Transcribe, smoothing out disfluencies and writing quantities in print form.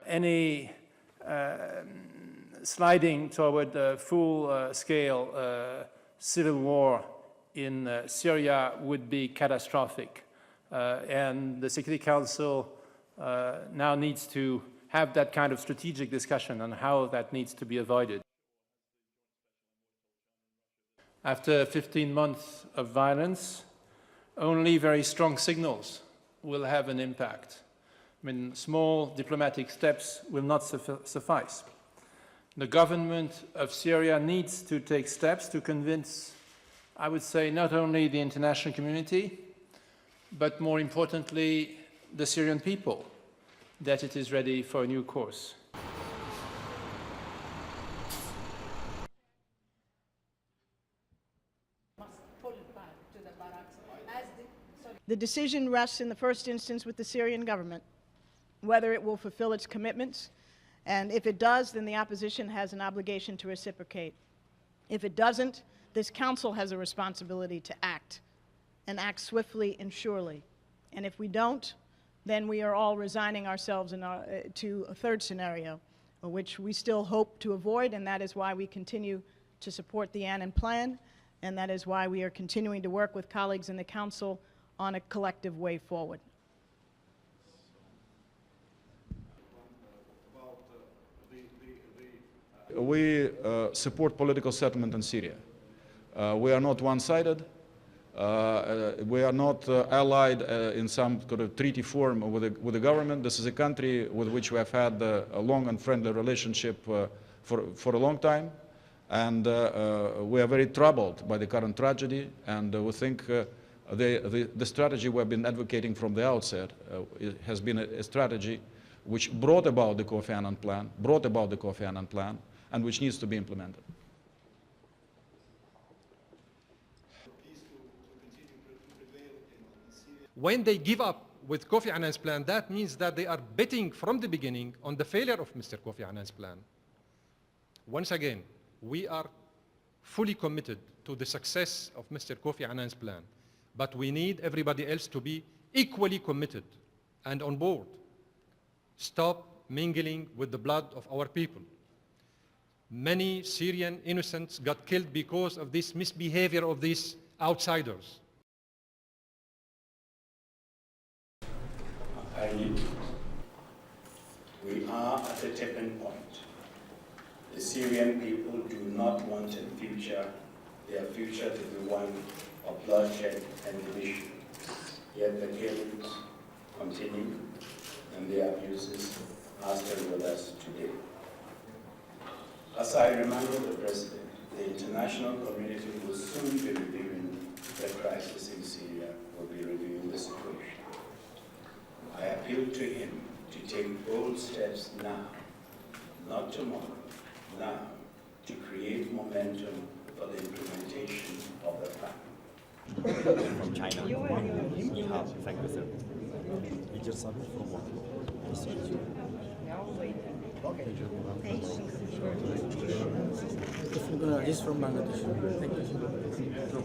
Any sliding toward a full-scale civil war in Syria would be catastrophic. And the Security Council now needs to have that kind of strategic discussion on how that needs to be avoided. After 15 months of violence, only very strong signals will have an impact. I mean, small diplomatic steps will not suffice. The government of Syria needs to take steps to convince, I would say, not only the international community, but more importantly, the Syrian people, that it is ready for a new course. The decision rests in the first instance with the Syrian government, whether it will fulfill its commitments, and if it does, then the opposition has an obligation to reciprocate. If it doesn't, this council has a responsibility to act, and act swiftly and surely. And if we don't, then we are all resigning ourselves to a third scenario, which we still hope to avoid, and that is why we continue to support the Annan plan, and that is why we are continuing to work with colleagues in the council on a collective way forward. We support political settlement in Syria. We are not one-sided. We are not allied in some kind of treaty form with the government. This is a country with which we have had a long and friendly relationship for a long time. And we are very troubled by the current tragedy. And we think the strategy we have been advocating from the outset has been a strategy which brought about the Kofi Annan plan, and which needs to be implemented. When they give up with Kofi Annan's plan, that means that they are betting from the beginning on the failure of Mr. Kofi Annan's plan. Once again, we are fully committed to the success of Mr. Kofi Annan's plan, but we need everybody else to be equally committed and on board. Stop mingling with the blood of our people. Many Syrian innocents got killed because of this misbehavior of these outsiders. We are at a tipping point. The Syrian people do not want their future to be one of bloodshed and division. Yet the killings continue and the abuses are still with us today. As I remember the President, the international community will soon be reviewing the crisis in Syria, will be reviewing the situation. I appeal to him to take bold steps now, not tomorrow, now, to create momentum for the implementation of the plan. From China. Thank you, sir. Major summit from what? This from Bangladesh. Thank you.